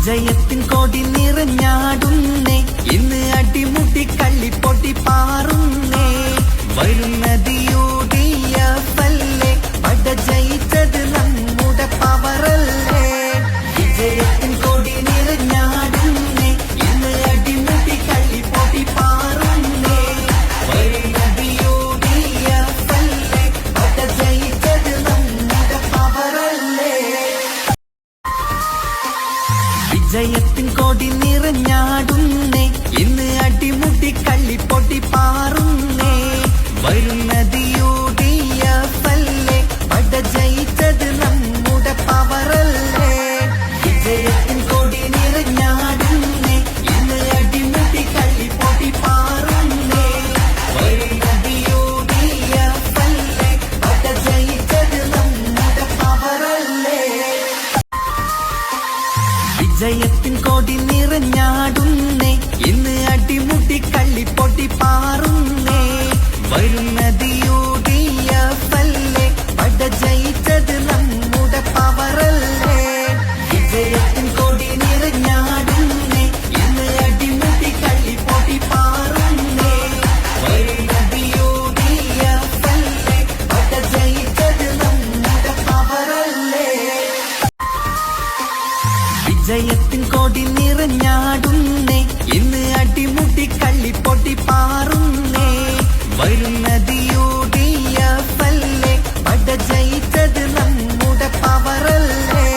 വിജയത്തിൻ കൊടി നിറഞ്ഞാടുന്നേ, ഇന്ന് അടിമുടി കള്ളിപ്പൊട്ടി പാറുന്നേ. വരുന്നത് UDF-അല്ലേ, പട ജയിച്ചത് നമ്മുടെ പവറല്ലേ. വിജയത്തിൻ കൊടി നിറഞ്ഞാടുന്നേ, ഇന്ന് അടിമുടി കള്ളിപ്പൊട്ടി പാറുന്നേ. വരുന്നത് UDF-അല്ലേ, പട ജയിച്ചത് നമ്മുടെ പവറല്ലേ. വിജയത്തിൻ കൊടി നിറഞ്ഞാടുന്നേ, ഇന്ന് അടിമുടി കള്ളിപ്പൊട്ടി പാറുന്നേ. വരുന്നത് UDF-അല്ലേ, പട ജയിച്ചത് നമ്മുടെ പവറല്ലേ. വിജയത്തിൻ കൊടി നിറഞ്ഞാടുന്നേ, ഇന്ന് അടിമുടി കള്ളിപ്പൊട്ടി പാറുന്നേ. വരുന്നത് UDF-അല്ലേ, പട ജയിച്ചത് നമ്മുടെ പവറല്ലേ. വിജയത്തിൻ കൊടി നിറഞ്ഞാടുന്നേ, ഇന്ന് അടിമുടി കള്ളിപ്പൊട്ടി പാറുന്നേ. വരുന്നത് UDF-അല്ലേ, പട ജയിച്ചത് നമ്മുടെ പവറല്ലേ. വിജയത്തിൻ കൊടി നിറഞ്ഞാടുന്നേ, ഇന്ന് അടിമുടി കള്ളിപ്പൊട്ടി പാറുന്നേ. വരുന്നത് UDF-അല്ലേ, പട ജയിച്ചത് നമ്മുടെ പവറല്ലേ. വിജയത്തിൻ കൊടി നിറഞ്ഞാടുന്നേ, ഇന്ന് അടിമുടി കള്ളിപ്പൊട്ടി പാറുന്നേ. വരുന്നത് UDF-അല്ലേ, പട ജയിച്ചത് നമ്മുടെ പവറല്ലേ.